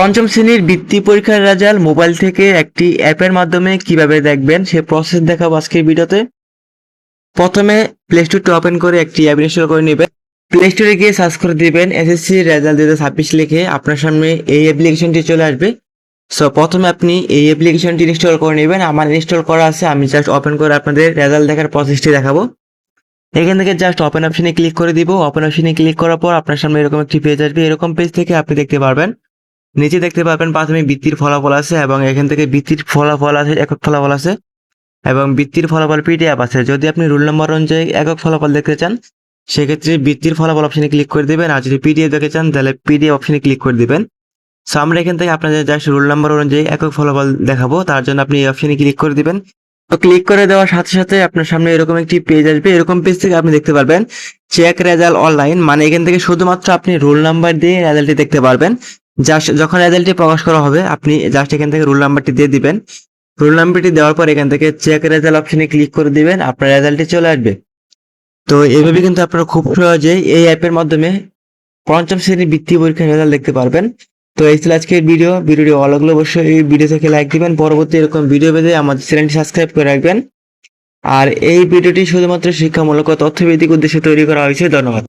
পঞ্চম শ্রেণীর বৃত্তি পরীক্ষার রেজাল্ট মোবাইল থেকে একটি অ্যাপের মাধ্যমে কিভাবে দেখবেন সে প্রসেস দেখাবো আজকের ভিডিওতে। প্রথমে প্লে স্টোরটি ওপেন করে একটি অ্যাপ ইনস্টল করে নেবেন। প্লে স্টোরে গিয়ে সার্চ করে দিবেন এসএসসি রেজাল্ট 2026 লিখে আপনার সামনে এই অ্যাপ্লিকেশনটি চলে আসবে। সো প্রথমে আপনি এই অ্যাপ্লিকেশনটি ইনস্টল করে নেবেন। আমার ইনস্টল করা আছে, আমি জাস্ট ওপেন করে আপনাদের রেজাল্ট দেখার প্রসেসটি দেখাবো। এখান থেকে জাস্ট ওপেন অপশনে ক্লিক করে দিব। ওপেন অপশনে ক্লিক করার পর আপনার সামনে এরকম একটি পেজ আসবে। এরকম পেজ থেকে আপনি দেখতে পারবেন, নিচে দেখতে পারবেন প্রাথমিক বৃত্তির ফলাফল আছে এবং এখান থেকে বৃত্তির ফলাফল আছে, একক ফলাফল আছে এবং বৃত্তির ফলাফল পিডিএফ আছে। যদি আপনি রোল নম্বর অনুযায়ী একক ফলাফল দেখতে চান সেক্ষেত্রে বৃত্তির ফলাফল অপশনে ক্লিক করে দিবেন, আর যদি পিডিএফ দেখতে চান তাহলে পিডিএফ অপশনে ক্লিক করে দিবেন। সো আমরা এখান থেকে আপনাদের জাস্ট রোল নাম্বার অনুযায়ী একক ফলাফল দেখাবো, তার জন্য আপনি এই অপশনে ক্লিক করে দিবেন। তো ক্লিক করে দেওয়ার সাথে সাথে আপনার সামনে এরকম একটি পেজ আসবে। এরকম পেজ থেকে আপনি দেখতে পারবেন চেক রেজাল্ট অনলাইন, মানে এখান থেকে শুধুমাত্র আপনি রোল নাম্বার দিয়ে রেজাল্টটি দেখতে পারবেন। জাস্ট যখন রেজাল্টটি প্রকাশ করা হবে আপনি জাস্ট এখান থেকে রোল নাম্বারটি দিয়ে দিবেন। রোল নাম্বারটি দেওয়ার পর এখান থেকে চেক রেজাল্ট অপশনে ক্লিক করে দিবেন, আপনার রেজাল্টটি চলে আসবে। তো এইভাবে কিন্তু আপনারা খুব সহজেই এই অ্যাপের মাধ্যমে পঞ্চম শ্রেণীর বৃত্তি পরীক্ষার রেজাল্ট দেখতে পারবেন। তো এই ছিল আজকের ভিডিওটি ভালো লাগলে অবশ্যই এই ভিডিও থেকে লাইক দিবেন। পরবর্তী এরকম ভিডিও পেতে আমাদের চ্যানেলটি সাবস্ক্রাইব করে রাখবেন। আর এই ভিডিওটি শুধুমাত্র শিক্ষামূলক ও তথ্যভিত্তিক উদ্দেশ্যে তৈরি করা হয়েছে। ধন্যবাদ।